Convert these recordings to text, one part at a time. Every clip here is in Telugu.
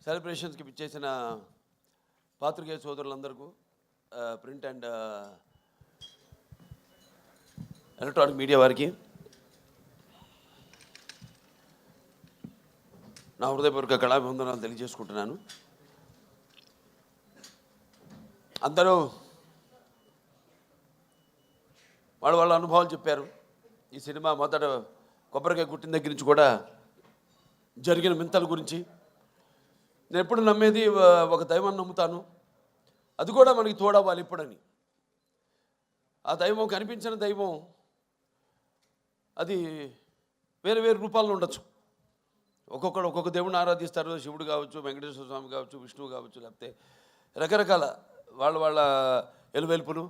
సెలబ్రేషన్స్కి ఇచ్చేసిన పాత్రికేయ సోదరులందరికీ ప్రింట్ అండ్ ఎలక్ట్రానిక్ మీడియా వారికి నా హృదయపూర్వక కళాభివందనాలు తెలియజేసుకుంటున్నాను. అందరూ వాళ్ళ అనుభవాలు చెప్పారు. ఈ సినిమా మొదట కొబ్బరికాయ కుట్టిన దగ్గర నుంచి కూడా జరిగిన వింతల గురించి. నేను ఎప్పుడు నమ్మేది ఒక దైవాన్ని నమ్ముతాను, అది కూడా మనకి తోడవ్వాలి ఇప్పుడని. ఆ దైవం కనిపించిన దైవం అది వేరే వేరే రూపాల్లో ఉండొచ్చు. ఒక్కొక్కడు ఒక్కొక్క దేవుడిని ఆరాధిస్తారు. శివుడు కావచ్చు, వెంకటేశ్వర స్వామి కావచ్చు, విష్ణువు కావచ్చు, లేకపోతే రకరకాల వాళ్ళ ఎలువెలుపులు.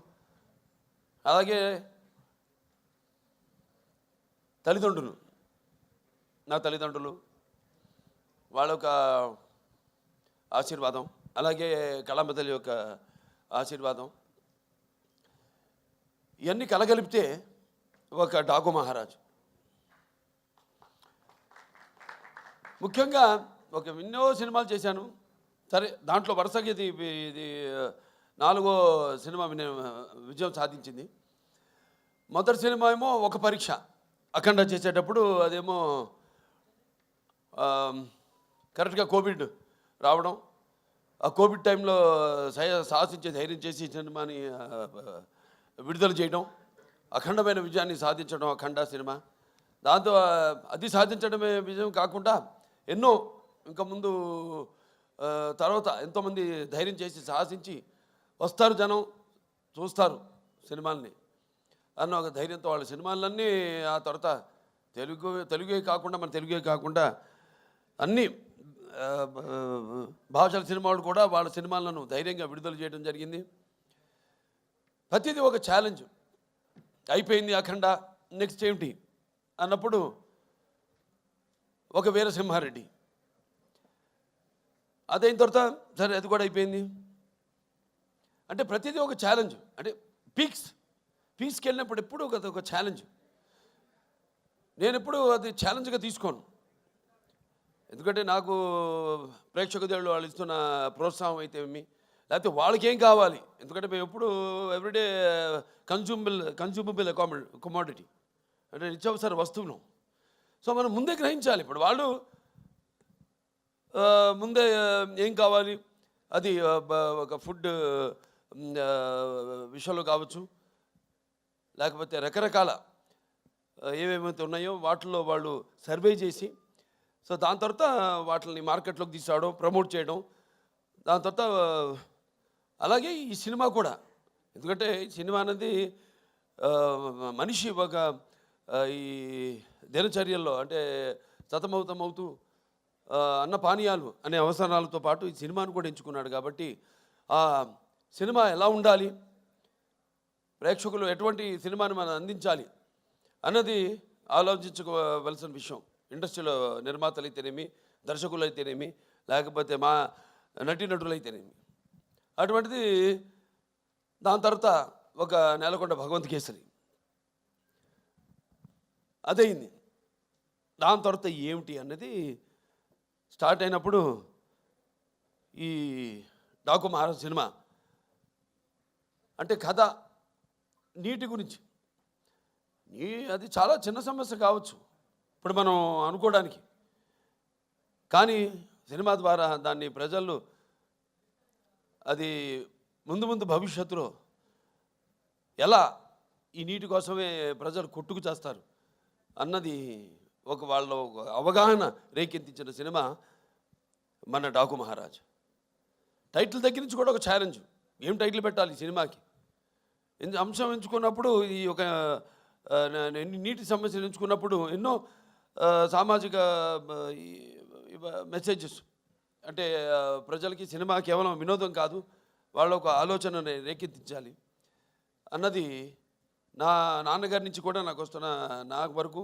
అలాగే తల్లిదండ్రులు, నా తల్లిదండ్రులు వాళ్ళ యొక్క ఆశీర్వాదం, అలాగే కళాంబ తల్లి యొక్క ఆశీర్వాదం, ఇవన్నీ కలగలిపితే ఒక డాకు మహారాజు. ముఖ్యంగా ఎన్నో సినిమాలు చేశాను. సరే, దాంట్లో వరుసగా ఇది 4వ సినిమా విజయం సాధించింది. మొదటి సినిమా ఏమో ఒక పరీక్ష, అఖండ చేసేటప్పుడు అదేమో కరెక్ట్గా కోవిడ్ రావడం. ఆ కోవిడ్ టైంలో సాహసించే ధైర్యం చేసి సినిమాని విడుదల చేయడం, అఖండమైన విజయాన్ని సాధించడం అఖండ సినిమా. దాంతో అది సాధించడమే విజయం కాకుండా ఎన్నో ఇంకా ముందు తర్వాత ఎంతోమంది ధైర్యం చేసి సాహసించి వస్తారు, జనం చూస్తారు అన్న ఒక ధైర్యంతో వాళ్ళ సినిమాలన్నీ ఆ తర్వాత తెలుగే కాకుండా అన్ని భాషల సినిమాలు కూడా వాళ్ళ సినిమాలను ధైర్యంగా విడుదల చేయడం జరిగింది. ప్రతిదీ ఒక ఛాలెంజ్. అయిపోయింది అఖండ, నెక్స్ట్ ఏమిటి అన్నప్పుడు ఒక వీరసింహారెడ్డి, అదైన తర్వాత సరే అది కూడా అయిపోయింది. అంటే ప్రతిదీ ఒక ఛాలెంజ్. అంటే పీక్స్కి వెళ్ళినప్పుడు ఎప్పుడు ఒక ఛాలెంజ్. నేను ఎప్పుడు అది ఛాలెంజ్గా తీసుకోను. ఎందుకంటే నాకు ప్రేక్షక దేవుళ్ళు వాళ్ళు ఇస్తున్న ప్రోత్సాహం అయితే లేకపోతే వాళ్ళకేం కావాలి. ఎందుకంటే మేము ఎప్పుడు ఎవ్రీడే కన్జ్యూమబుల్ కమోడిటీ, అంటే నిత్యావసర వస్తువును. సో మనం ముందే గ్రహించాలి. ఇప్పుడు వాళ్ళు ముందే ఏం కావాలి, అది ఒక ఫుడ్ విషయంలో కావచ్చు, లేకపోతే రకరకాల ఏమేమైతే ఉన్నాయో వాటిల్లో వాళ్ళు సర్వే చేసి, సో దాని తర్వాత వాటిని మార్కెట్లోకి తీసుకురావడం, ప్రమోట్ చేయడం. దాని తర్వాత అలాగే ఈ సినిమా కూడా, ఎందుకంటే ఈ సినిమా అనేది మనిషి ఒక ఈ దినచర్యల్లో అంటే సతమవుతూ అన్న పానీయాలు అనే అవసరాలతో పాటు ఈ సినిమాను కూడా ఎంచుకున్నాడు. కాబట్టి ఆ సినిమా ఎలా ఉండాలి, ప్రేక్షకులు ఎటువంటి సినిమాని మనం అందించాలి అన్నది ఆలోచించుకోవలసిన విషయం. ఇండస్ట్రీలో నిర్మాతలు అయితేనేమి, దర్శకులు అయితేనేమి, లేకపోతే మా నటీనటులు అయితేనేమి. అటువంటిది దాని తర్వాత ఒక నేలకొండ భగవంత్ కేసరి అదయింది. దాని తర్వాత ఏమిటి అన్నది స్టార్ట్ అయినప్పుడు ఈ డాకు మహారాజ్ సినిమా అంటే కథ నీటి గురించి. అది చాలా చిన్న సమస్య కావచ్చు ఇప్పుడు మనం అనుకోవడానికి, కానీ సినిమా ద్వారా దాన్ని ప్రజలు అది ముందు భవిష్యత్తులో ఎలా ఈ నీటి కోసమే ప్రజలు కొట్టుకు చేస్తారు అన్నది వాళ్ళ అవగాహన రేకెత్తించిన సినిమా మన డాకు మహారాజ్. టైటిల్ దగ్గర నుంచి కూడా ఒక ఛాలెంజ్, ఏం టైటిల్ పెట్టాలి ఈ సినిమాకి. అంశం ఎంచుకున్నప్పుడు ఈ ఒక నీటి సమస్యలు ఎంచుకున్నప్పుడు ఎన్నో సామాజిక మెసేజెస్, అంటే ప్రజలకి సినిమా కేవలం వినోదం కాదు, వాళ్ళ ఒక ఆలోచనని రేకెత్తించాలి అన్నది నా నాన్నగారి నుంచి కూడా నాకు వరకు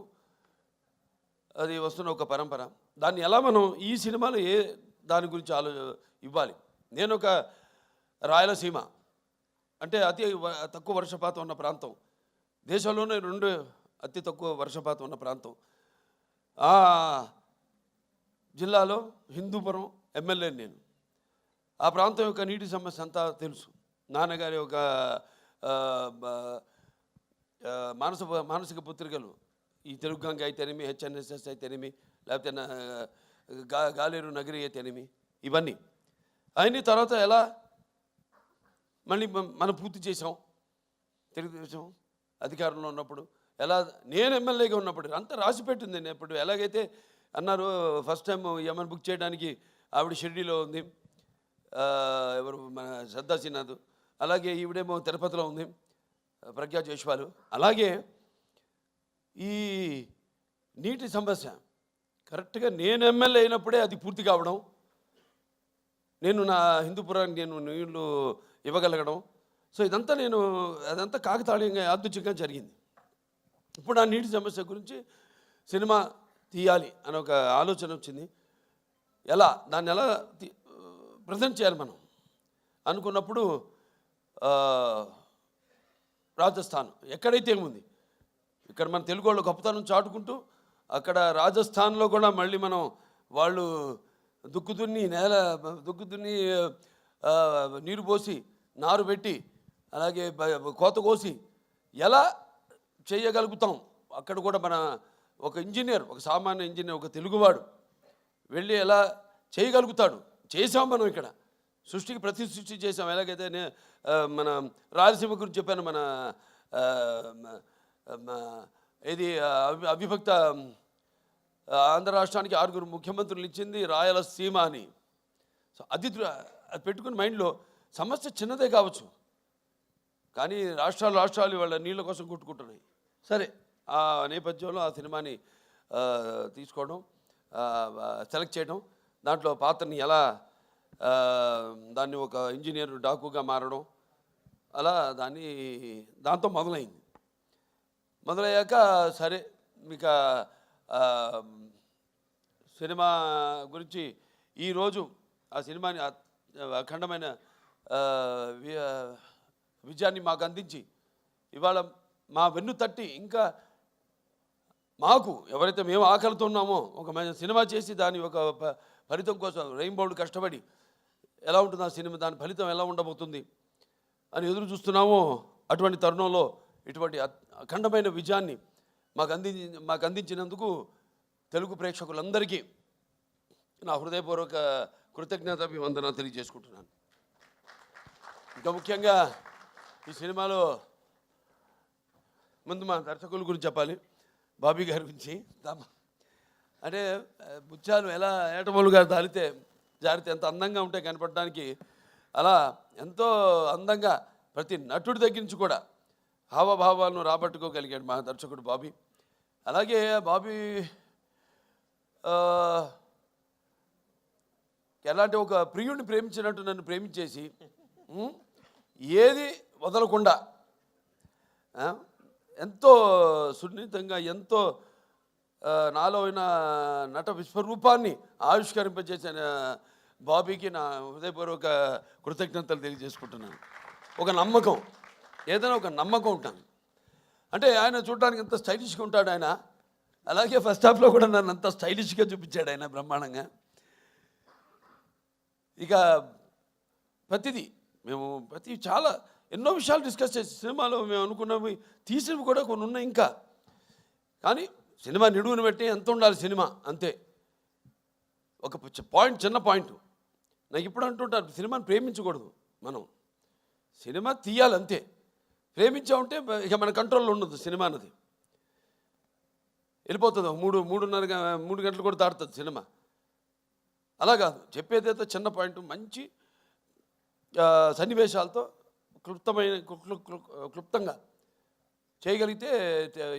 అది వస్తున్న ఒక పరంపర. దాన్ని ఎలా మనం ఈ సినిమాలో దాని గురించి ఇవ్వాలి. నేను ఒక రాయలసీమ అంటే అతి తక్కువ వర్షపాతం ఉన్న ప్రాంతం, దేశంలోనే 2 అతి తక్కువ వర్షపాతం ఉన్న ప్రాంతం. ఆ జిల్లాలో హిందూపురం ఎమ్మెల్యేని నేను. ఆ ప్రాంతం యొక్క నీటి సమస్య అంతా తెలుసు. నాన్నగారి ఒక మానసిక పుత్రికలు ఈ తెలుగు గంగ అయితేనేమి, హెచ్ఎన్ఎస్ఎస్ అయితేనేమి, లేకపోతే గాలేరు నగరి అయితేనేమి, ఇవన్నీ అవన్నీ తర్వాత ఎలా మళ్ళీ మనం పూర్తి చేసాం. తెలుగుదేశం అధికారంలో ఉన్నప్పుడు ఎలా, నేను ఎమ్మెల్యేగా ఉన్నప్పుడు అంతా రాసి పెట్టింది. నేను ఇప్పుడు ఎలాగైతే అన్నారు ఫస్ట్ టైం యమన్ బుక్ చేయడానికి ఆవిడ షిరిడీలో ఉంది, ఎవరు మన శ్రద్ధా శ్రీనాథ్, అలాగే ఈవిడేమో తిరుపతిలో ఉంది ప్రజ్ఞా జైస్వాల్. అలాగే ఈ నీటి సమస్య కరెక్ట్గా నేను ఎమ్మెల్యే అయినప్పుడే అది పూర్తి కావడం, నేను నా హిందూపురానికి నేను నీళ్లు ఇవ్వగలగడం. సో ఇదంతా అదంతా కాకతాళీయంగా యాదృచ్ఛికంగా జరిగింది. ఇప్పుడు ఆ నీటి సమస్య గురించి సినిమా తీయాలి అని ఒక ఆలోచన వచ్చింది. దాన్ని ఎలా ప్రజెంట్ చేయాలి మనం అనుకున్నప్పుడు రాజస్థాన్ ఎక్కడైతే ఏముంది, ఇక్కడ మన తెలుగు వాళ్ళు గొప్పతనం చాటుకుంటూ అక్కడ రాజస్థాన్లో కూడా మళ్ళీ మనం వాళ్ళు దుక్కుదున్ని నీరు పోసి నారు పెట్టి అలాగే కోత కోసి ఎలా చేయగలుగుతాం, అక్కడ కూడా మన ఒక ఇంజనీర్, ఒక సామాన్య ఇంజనీర్, ఒక తెలుగువాడు వెళ్ళి ఎలా చేయగలుగుతాడు. చేసాం మనం ఇక్కడ సృష్టికి ప్రతి సృష్టి చేసాం. ఎలాగైతే మన రాయలసీమ గురించి చెప్పాను, మన ఇది అవిభక్త ఆంధ్ర రాష్ట్రానికి 6 ముఖ్యమంత్రులు ఇచ్చింది రాయలసీమ అని. సో అది పెట్టుకుని మైండ్లో సమస్య చిన్నదే కావచ్చు, కానీ రాష్ట్రాలు వాళ్ళ నీళ్ళ కోసం కొట్టుకుంటున్నాయి. సరే, ఆ నేపథ్యంలో ఆ సినిమాని తీసుకోవడం, సెలెక్ట్ చేయడం, దాంట్లో పాత్రని ఎలా దాన్ని ఒక ఇంజనీర్ డాకుగా మారడం, అలా దాంతో మొదలయ్యాక సరే ఇక సినిమా గురించి ఈరోజు ఆ సినిమాని అఖండమైన విజయాన్ని మాకు అందించి ఇవాళ మా వెన్ను తట్టి ఇంకా మాకు ఎవరైతే మేము ఆకలితో ఉన్నామో ఒక సినిమా చేసి దాని ఒక ఫలితం కోసం రెయిన్బోర్డ్ కష్టపడి ఎలా ఉంటుంది ఆ సినిమా, దాని ఫలితం ఎలా ఉండబోతుంది అని ఎదురు చూస్తున్నామో, అటువంటి తరుణంలో ఇటువంటి అఖండమైన విజయాన్ని మాకు అందించినందుకు తెలుగు ప్రేక్షకులందరికీ నా హృదయపూర్వక కృతజ్ఞతాభివందన తెలియజేసుకుంటున్నాను. ఇంకా ముఖ్యంగా ఈ సినిమాలో ముందు మా దర్శకుల గురించి చెప్పాలి, బాబీ గారి గురించి. అంటే ముత్యాలు ఎలా ఏటమూలుగా జారితే ఎంత అందంగా ఉంటాయి కనపడడానికి, అలా ఎంతో అందంగా ప్రతి నటుడి దగ్గర నుంచి కూడా హావభావాలను రాబట్టుకోగలిగాడు మా దర్శకుడు బాబీ. అలాగే బాబీ ఎలాంటి ఒక ప్రియుడిని ప్రేమించినట్టు నన్ను ప్రేమించేసి ఏది వదలకుండా ఎంతో సున్నితంగా, ఎంతో నాలో అయిన నట విశ్వరూపాన్ని ఆవిష్కరింపజేసిన బాబీకి నా హృదయపూర్వక కృతజ్ఞతలు తెలియజేసుకుంటున్నాను. ఒక నమ్మకం, ఏదైనా ఒక నమ్మకం ఉంటాను. అంటే ఆయన చూడడానికి ఎంత స్టైలిష్గా ఉంటాడు ఆయన, అలాగే ఫస్ట్ హాఫ్లో కూడా నన్ను అంత స్టైలిష్గా చూపించాడు ఆయన బ్రహ్మాండంగా. ఇక ప్రతి చాలా ఎన్నో విషయాలు డిస్కస్ చేసి సినిమాలో మేము అనుకున్నవి తీసినవి కూడా కొన్ని ఉన్నాయి ఇంకా. కానీ సినిమా నిడువుని బట్టి ఎంత ఉండాలి సినిమా, అంతే. ఒక చిన్న పాయింట్ నాకు ఇప్పుడు అంటుంటారు, సినిమాని ప్రేమించకూడదు మనం, సినిమా తీయాలి అంతే. ప్రేమించామంటే ఇక మన కంట్రోల్లో ఉండదు సినిమా అన్నది, వెళ్ళిపోతుంది. 3 గంటలు కూడా దాటుతుంది సినిమా. అలా కాదు, చెప్పేదైతే చిన్న పాయింట్ మంచి సన్నివేశాలతో క్లుప్తంగా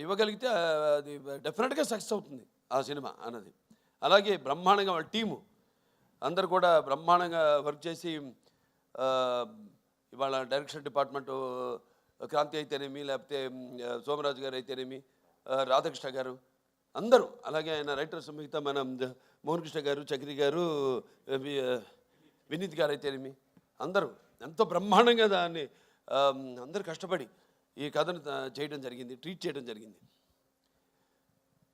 ఇవ్వగలిగితే అది డెఫినెట్గా సక్సెస్ అవుతుంది ఆ సినిమా అన్నది. అలాగే బ్రహ్మాండంగా వాళ్ళ టీము అందరు కూడా బ్రహ్మాండంగా వర్క్ చేసి ఇవాళ డైరెక్షన్ డిపార్ట్మెంటు క్రాంతి అయితేనేమి, లేకపోతే సోమరాజు గారు అయితేనేమి, రాధాకృష్ణ గారు అందరూ, అలాగే ఆయన రైటర్స్ మిగతా మన మోహన్ కృష్ణ గారు, చక్రి గారు, వినీత్ గారు అయితేనేమి, అందరూ ఎంతో బ్రహ్మాండంగా దాన్ని అందరూ కష్టపడి ఈ కథను చేయడం జరిగింది, ట్రీట్ చేయడం జరిగింది.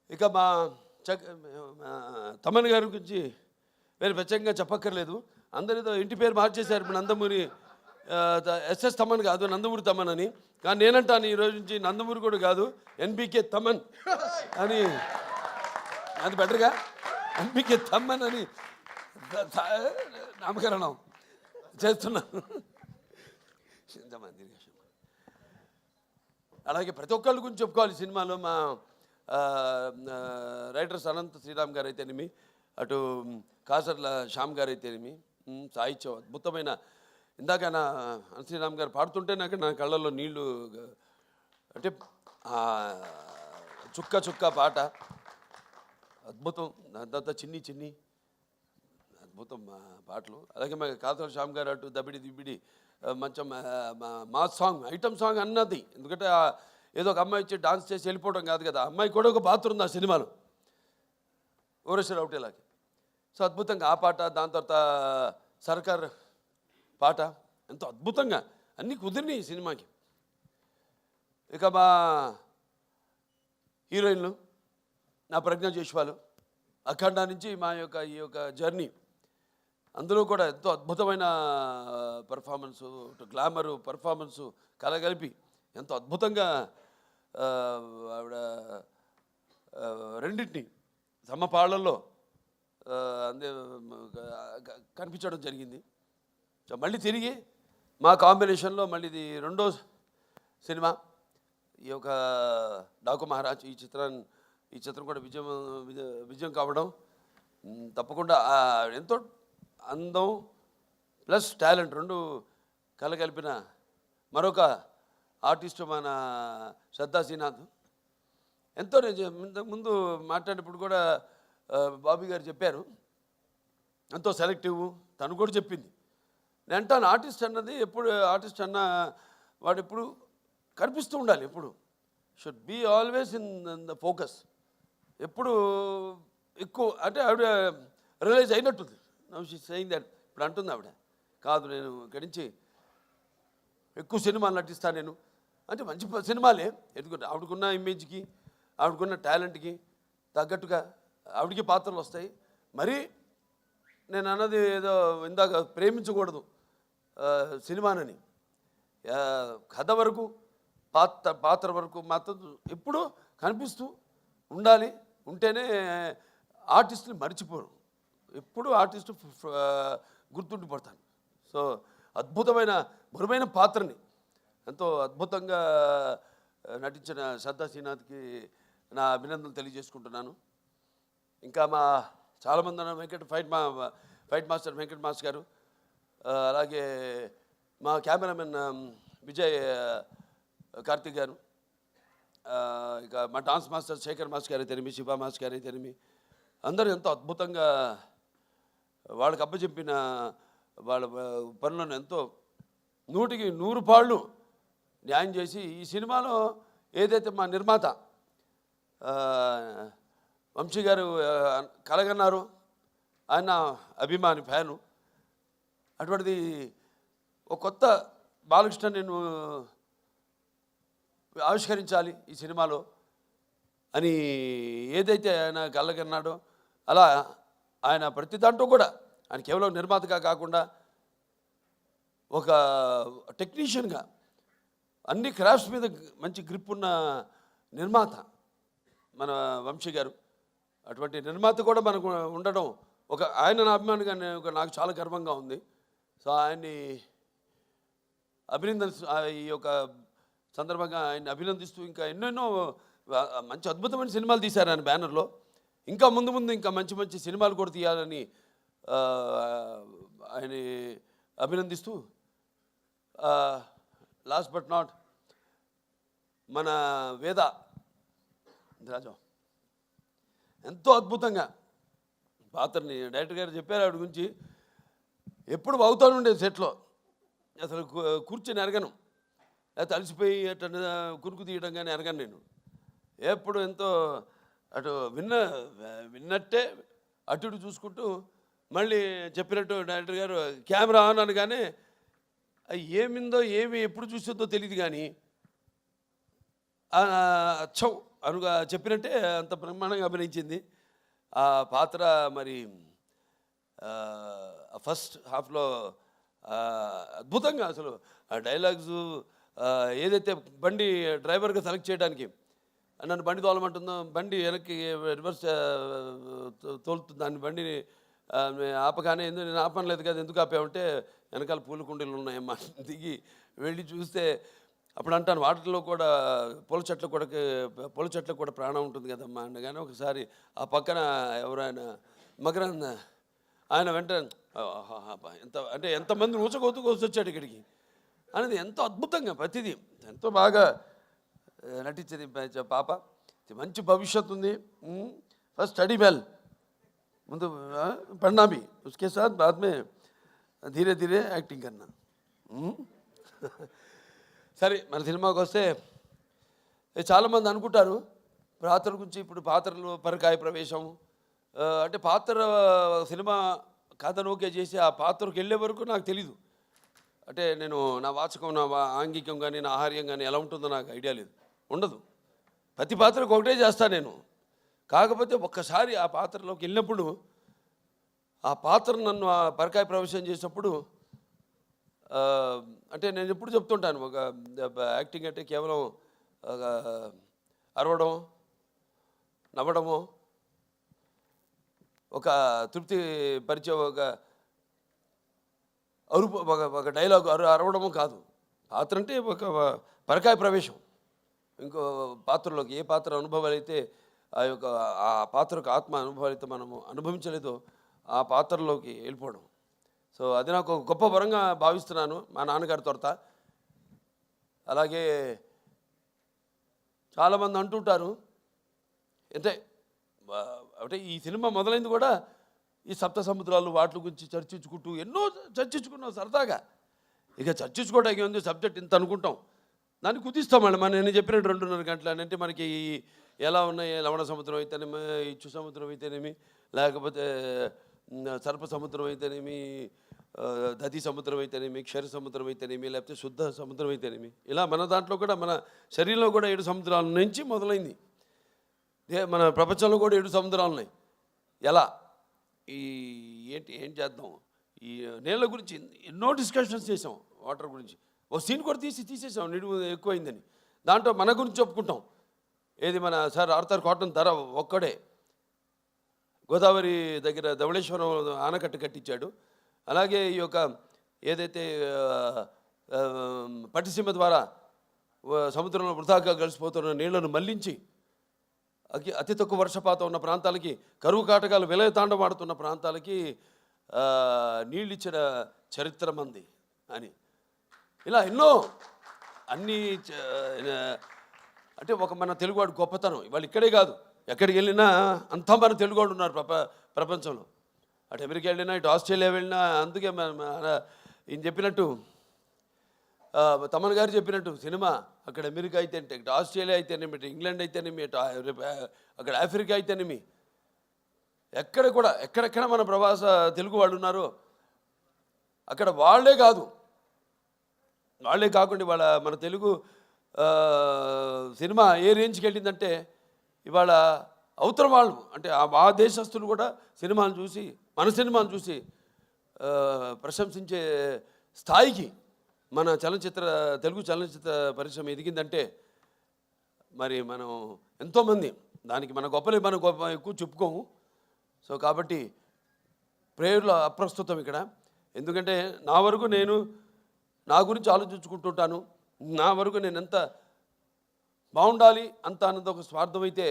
ఇక మా తమన్ గారి గురించి వేరే ప్రత్యేకంగా చెప్పక్కర్లేదు. అందరితో ఇంటి పేరు మార్చేశారు. ఇప్పుడు నందమూరి ఎస్ఎస్ తమన్ కాదు, నందమూరి తమన్ అని. కానీ నేనంటాను ఈ రోజు నుంచి నందమూరి కూడా కాదు, ఎన్బికే తమన్ అని. అది బెటర్గా ఎన్బికే తమన్ అని నామకరణం చేస్తున్నాను. అలాగే ప్రతి ఒక్కళ్ళ గురించి చెప్పుకోవాలి సినిమాలో. మా రైటర్స్ అనంత శ్రీరామ్ గారు అయితేనేమి, అటు కాసర్ల శ్యామ్ గారు అయితేనేమి, సాహిత్యం అద్భుతమైన. ఇందాక అనంత శ్రీరామ్ గారు పాడుతుంటే నా కళ్ళల్లో నీళ్లు, అంటే చుక్క చుక్క పాట అద్భుతం. అంతా చిన్ని చిన్ని అద్భుతం పాటలు. అలాగే మా కాసర్ల శ్యామ్ గారు అటు దబిడి దిబిడి మంచి మాస్ సాంగ్, ఐటమ్ సాంగ్ అన్నది. ఎందుకంటే ఏదో ఒక అమ్మాయి వచ్చి డాన్స్ చేసి వెళ్ళిపోవడం కాదు కదా, అమ్మాయి కూడా ఒక పాత్ర ఉంది ఆ సినిమాలో, ఓరేశ్వర ఒకటేలాగే. సో అద్భుతంగా ఆ పాట, దాని తర్వాత సర్కార్ పాట ఎంతో అద్భుతంగా అన్నీ కుదిరినాయి ఈ సినిమాకి. ఇక మా హీరోయిన్లు నా ప్రజ్ఞ జైస్వాల్, అఖండ నుంచి మా యొక్క ఈ యొక్క జర్నీ, అందులో కూడా ఎంతో అద్భుతమైన పర్ఫార్మెన్సు, గ్లామరు పర్ఫార్మెన్సు కలగలిపి ఎంతో అద్భుతంగా ఆవిడ రెండింటిని సమపాళ్లలో అందే కనిపించడం జరిగింది. సో మళ్ళీ తిరిగి మా కాంబినేషన్లో మళ్ళీ ఇది రెండో సినిమా ఈ యొక్క డాకు మహారాజ్. ఈ చిత్రం కూడా విజయం కావడం తప్పకుండా ఎంతో అందం ప్లస్ టాలెంట్ రెండు కలగలిపిన మరొక ఆర్టిస్టు మన శ్రద్ధా శ్రీనాథ్. ఎంతో నేను ముందు మాట్లాడినప్పుడు కూడా బాబీ గారు చెప్పారు, ఎంతో సెలెక్టివ్. తను కూడా చెప్పింది. నేను అంటాను, ఆర్టిస్ట్ అన్నది ఎప్పుడు, ఆర్టిస్ట్ అన్న వాడు ఎప్పుడు కనిపిస్తూ ఉండాలి, ఎప్పుడు should be always in the focus. ఎప్పుడు ఎక్కువ అంటే ఆవిడ రియలైజ్ అయినట్టుంది. Now she saying that. ఇప్పుడు అంటుంది ఆవిడ, కాదు నేను ఇక్కడి నుంచి ఎక్కువ సినిమాలు నటిస్తాను నేను అంటే. మంచి సినిమాలే, ఎందుకంటే ఆవిడకున్న ఇమేజ్కి, ఆవిడకున్న టాలెంట్కి తగ్గట్టుగా ఆవిడకి పాత్రలు వస్తాయి. మరి నేను అన్నది ఏదో ఇందాక ప్రేమించకూడదు సినిమానని, కథ వరకు పాత్ర వరకు మాత్రం ఎప్పుడూ కనిపిస్తూ ఉండాలి. ఉంటేనే ఆర్టిస్టుని మర్చిపోరు, ఎప్పుడు ఆర్టిస్టు గుర్తుండిపోతాను. సో అద్భుతమైన మరువైన పాత్రని ఎంతో అద్భుతంగా నటించిన శ్రద్ధా శ్రీనాథ్కి నా అభినందనలు తెలియజేసుకుంటున్నాను. ఇంకా మా చాలామంది ఫైట్ మాస్టర్ వెంకట్ మాస్టర్ గారు, అలాగే మా కెమెరామెన్ విజయ్ కార్తిక్ గారు, ఇక మా డాన్స్ మాస్టర్ శేఖర్ మాస్టర్ గారు అయితేనేమి, శివ మాస్టర్ గారు అయితేనేమి, అందరూ ఎంతో అద్భుతంగా వాళ్ళకి అప్పచెప్పిన వాళ్ళ పనులను ఎంతో 100కి 100 పాళ్ళు న్యాయం చేసి ఈ సినిమాలో ఏదైతే మా నిర్మాత వంశీ గారు కలగన్నారు, ఆయన అభిమాని ఫ్యాను. అటువంటిది ఒక కొత్త బాలకృష్ణ నేను ఆవిష్కరించాలి ఈ సినిమాలో అని ఏదైతే ఆయన కలగన్నాడో, అలా ఆయన ప్రతి దాంట్లో కూడా ఆయన కేవలం నిర్మాతగా కాకుండా ఒక టెక్నీషియన్గా అన్ని క్రాఫ్ట్స్ మీద మంచి గ్రిప్ ఉన్న నిర్మాత మన వంశీ గారు. అటువంటి నిర్మాత కూడా మనకు ఉండడం ఒక ఆయన నా అభిమానిగా నాకు చాలా గర్వంగా ఉంది. సో ఆయన్ని ఈ యొక్క సందర్భంగా ఆయన్ని అభినందిస్తూ ఇంకా ఎన్నెన్నో మంచి అద్భుతమైన సినిమాలు తీశారు ఆయన బ్యానర్లో. ఇంకా ముందు ఇంకా మంచి మంచి సినిమాలు కూడా తీయాలని ఆయన అభినందిస్తూ, లాస్ట్ బట్ నాట్ మన వేద రాజా ఎంతో అద్భుతంగా పాత్రని డైరెక్టర్ గారు చెప్పారు. ఆవిడ గురించి ఎప్పుడు అవుతాను ఉండేది సెట్లో, అసలు కూర్చొని ఎరగను, లేకపోతే అలసిపోయి అట్లా కురుకు తీయడం కానీ ఎరగను నేను. ఎప్పుడు ఎంతో అటు విన్నట్టే అటు ఇటు చూసుకుంటూ మళ్ళీ చెప్పినట్టు డైరెక్టర్ గారు కెమెరా ఆన్ అనగానే ఏమిందో ఎప్పుడు చూసిందో తెలియదు కానీ చౌ అనుగా చెప్పినట్టే అంత బ్రహ్మాండంగా అభినయించింది ఆ పాత్ర. మరి ఫస్ట్ హాఫ్లో అద్భుతంగా అసలు ఆ డైలాగ్స్ ఏదైతే బండి డ్రైవర్గా సెలెక్ట్ చేయడానికి నన్ను బండి తోలమంటుందో బండి వెనక్కి రివర్స్ తోలుతుంది దాన్ని బండిని ఆపగానే ఎందుకు నేను ఆపనలేదు కదా ఎందుకు ఆపామంటే వెనకాల పూల కుండీలు ఉన్నాయమ్మా దిగి వెళ్ళి చూస్తే అప్పుడు అంటాను వాటిలో కూడా పూల చెట్లకు కూడా ప్రాణం ఉంటుంది కదమ్మా అనగానే ఒకసారి ఆ పక్కన ఎవరైనా మగరాన్న ఆయన వెంటనే ఎంత అంటే ఎంతమంది ఊచకోతూ వచ్చాడు ఇక్కడికి అనేది ఎంతో అద్భుతంగా ప్రతిదీ ఎంతో బాగా నటించేది పాప మంచి భవిష్యత్తు ఉంది ఫస్ట్ స్టడీ వెల్ ముందు पढ़ना भी उसके साथ बाद में धीरे धीरे యాక్టింగ్ करना సరే మన సినిమాకి వస్తే చాలామంది అనుకుంటారు పాత్ర గురించి ఇప్పుడు పాత్రలు పరకాయ ప్రవేశం అంటే పాత్ర సినిమా కథను ఓకే చేసి ఆ పాత్రకు వెళ్ళే వరకు నాకు తెలీదు అంటే నేను నా వాచకం నా ఆంగికం కానీ నా ఆహార్యం కానీ ఎలా ఉంటుందో నాకు ఐడియా లేదు ఉండదు ప్రతి పాత్రకు ఒకటే చేస్తాను నేను కాకపోతే ఒక్కసారి ఆ పాత్రలోకి వెళ్ళినప్పుడు ఆ పాత్ర నన్ను ఆ పరకాయ ప్రవేశం చేసినప్పుడు అంటే నేను ఎప్పుడు చెప్తుంటాను ఒక యాక్టింగ్ అంటే కేవలం అరవడం నవ్వడము ఒక తృప్తి పరిచే ఒక అరుపు ఒక డైలాగ్ అరవడము కాదు పాత్ర అంటే ఒక పరకాయ ప్రవేశం ఇంకో పాత్రలోకి ఏ పాత్ర అనుభవాలు అయితే ఆ యొక్క ఆ పాత్రకు ఆత్మ అనుభవాలు అయితే మనము అనుభవించలేదో ఆ పాత్రలోకి వెళ్ళిపోవడం సో అది నాకు ఒక గొప్ప వరంగా భావిస్తున్నాను మా నాన్నగారి తొరత అలాగే చాలామంది అంటుంటారు అంటే ఈ సినిమా మొదలైంది కూడా ఈ సప్త సముద్రాలు వాటి గురించి చర్చించుకుంటూ ఎన్నో చర్చించుకున్నాం సరదాగా ఇక చర్చించుకోవడానికి ఉంది సబ్జెక్ట్ ఇంత అనుకుంటాం దాన్ని కుదిస్తాం మళ్ళీ నేను చెప్పినట్టు 2.5 గంటలు అంటే మనకి ఎలా ఉన్నాయి లవణ సముద్రం అయితేనేమి ఇచ్చు సముద్రం అయితేనేమి లేకపోతే సర్ప సముద్రం అయితేనేమి దతి సముద్రం అయితేనేమి క్షర సముద్రం అయితేనేమి లేకపోతే శుద్ధ సముద్రం అయితేనేమి ఇలా మన దాంట్లో కూడా మన శరీరంలో కూడా 7 సముద్రాల నుంచి మొదలైంది మన ప్రపంచంలో కూడా 7 సముద్రాలు ఉన్నాయి ఎలా ఏం చేద్దాం ఈ నీళ్ళ గురించి ఎన్నో డిస్కషన్స్ చేసాం వాటర్ గురించి ఒక సీన్ కూడా తీసేసాం నిడువు ఎక్కువైందని దాంట్లో మన గురించి చెప్పుకుంటాం ఏది మన సార్ ఆర్థర్ కాటన్ ధర ఒక్కడే గోదావరి దగ్గర ధవళేశ్వరం ఆనకట్ట కట్టించాడు అలాగే ఈ యొక్క ఏదైతే పట్టిసీమ ద్వారా సముద్రంలో వృధాగా కలిసిపోతున్న నీళ్లను మళ్లించి అతి తక్కువ వర్షపాతం ఉన్న ప్రాంతాలకి కరువు కాటకాలు విలయతాండవాడుతున్న ప్రాంతాలకి నీళ్ళు ఇచ్చిన చరిత్ర మంది అని ఇలా ఎన్నో అన్నీ అంటే ఒక మన తెలుగువాడు గొప్పతనం ఇవాళ ఇక్కడే కాదు ఎక్కడికి వెళ్ళినా అంతా మన తెలుగువాడు ఉన్నారు ప్రపంచంలో అటు అమెరికా వెళ్ళినా ఇటు ఆస్ట్రేలియా వెళ్ళినా అందుకే ఈయన చెప్పినట్టు తమన్ గారు చెప్పినట్టు సినిమా అక్కడ అమెరికా అయితేనేమి ఇటు ఆస్ట్రేలియా అయితేనేమి ఇటు ఇంగ్లాండ్ అయితేనేమి ఇటు అక్కడ ఆఫ్రికా అయితేనేమి ఎక్కడ కూడా ఎక్కడెక్కడ మన ప్రవాస తెలుగు వాళ్ళు ఉన్నారో అక్కడ వాళ్ళే కాకుండా ఇవాళ మన తెలుగు సినిమా ఏ రేంజ్కి వెళ్ళిందంటే ఇవాళ అవతల వాళ్ళు అంటే ఆ దేశస్తులు కూడా మన సినిమాను చూసి ప్రశంసించే స్థాయికి మన తెలుగు చలనచిత్ర పరిశ్రమ ఎదిగిందంటే మరి మనం ఎంతోమంది దానికి మన గొప్పలే మనం ఎక్కువ చెప్పుకోము సో కాబట్టి ప్రేయర్లో అప్రస్తుతం ఇక్కడ ఎందుకంటే నా వరకు నేను నా గురించి ఆలోచించుకుంటుంటాను నా వరకు నేను ఎంత బాగుండాలి అంత అన్నది ఒక స్వార్థం అయితే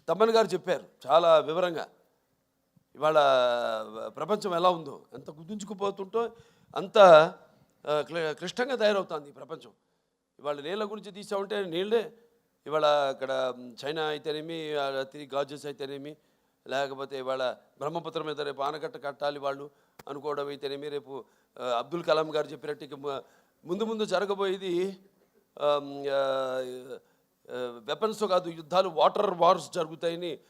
తమ్మన్ గారు చెప్పారు చాలా వివరంగా ఇవాళ ప్రపంచం ఎలా ఉందో ఎంత కుదించుకుపోతుంటో అంత క్లిష్టంగా తయారవుతుంది ప్రపంచం ఇవాళ నీళ్ళ గురించి తీసామంటే నీళ్ళే ఇవాళ అక్కడ చైనా అయితేనేమి గాజెస్ అయితేనేమి లేకపోతే ఇవాళ బ్రహ్మపుత్రం మీద రేపు ఆనకట్ట కట్టాలి వాళ్ళు అనుకోవడం అయితేనేమి రేపు అబ్దుల్ కలాం గారు చెప్పినట్టు ముందు జరగబోయేది వెపన్స్ కాదు యుద్ధాలు వాటర్ వార్స్ జరుగుతాయని